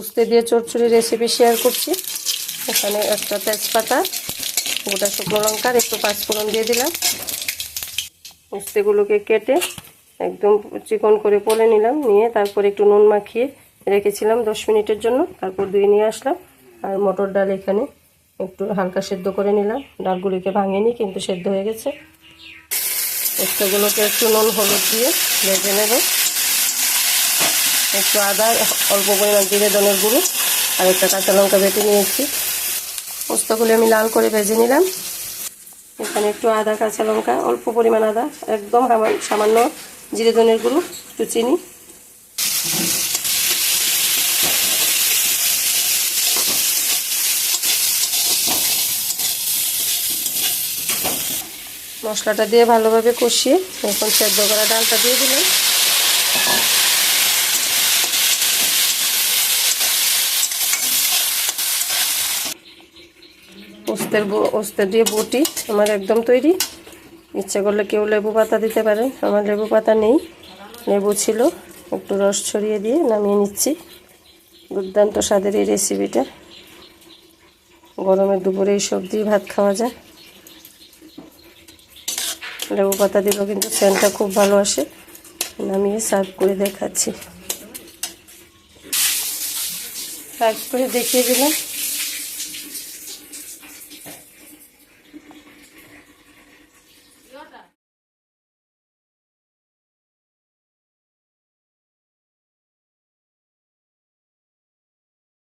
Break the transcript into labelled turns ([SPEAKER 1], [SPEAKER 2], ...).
[SPEAKER 1] উস্তে দিয়ে চচ্চড়ি recipe share করছি। এখানে একটা তেজপাতা, গোটা শুকনো লঙ্কা, একটু পাঁচফোড়ন দিয়ে দিলাম। উস্তেগুলোকে কেটে একদম চিকন করে পলে নিলাম, নিয়ে তারপর একটু নুন মাখিয়ে রেখেছিলাম 10 মিনিটের জন্য। তারপর ধুয়ে নিয়ে আসলাম। আর মটর ডাল এখানে একটু হালকা সেদ্ধ করে নিলাম। ডালগুলিকে ভাঙিনি, কিন্তু সেদ্ধ হয়ে গেছে। উস্তেগুলোকে একটু নুন হলুদ দিয়ে ভেজে নেব। একটু আদা, অল্প পরিমাণ জিরে ধনের গুঁড়ো আর একটা কাঁচা লঙ্কা বেটে নিয়েছি। পোস্তগুলো আমি লাল করে ভেজে নিলাম। এখানে একটু আদা, কাঁচা লঙ্কা, অল্প পরিমাণ আদা, একদম সামান্য জিরে ধনের গুঁড়ো, একটু চিনি। মশলাটা দিয়ে ভালোভাবে কষিয়ে এখন সেদ্ধ করা ডালটা দিয়ে দিলাম। ওস্তে দিয়ে বটি আমার একদম তৈরি। ইচ্ছা করলে কেউ লেবু পাতা দিতে পারে, আমার লেবু পাতা নেই। লেবু ছিল, একটু রস ছড়িয়ে দিয়ে নামিয়ে নিচ্ছি। দুর্দান্ত স্বাদের এই রেসিপিটা। গরমের দুপুরে এই সব দিয়ে ভাত খাওয়া যায়। লেবু পাতা দিলেও কিন্তু সেন্টটা খুব ভালো আসে। নামিয়ে সার্ভ করে দেখাচ্ছি। সার্ভ করে দেখিয়ে দিলাম।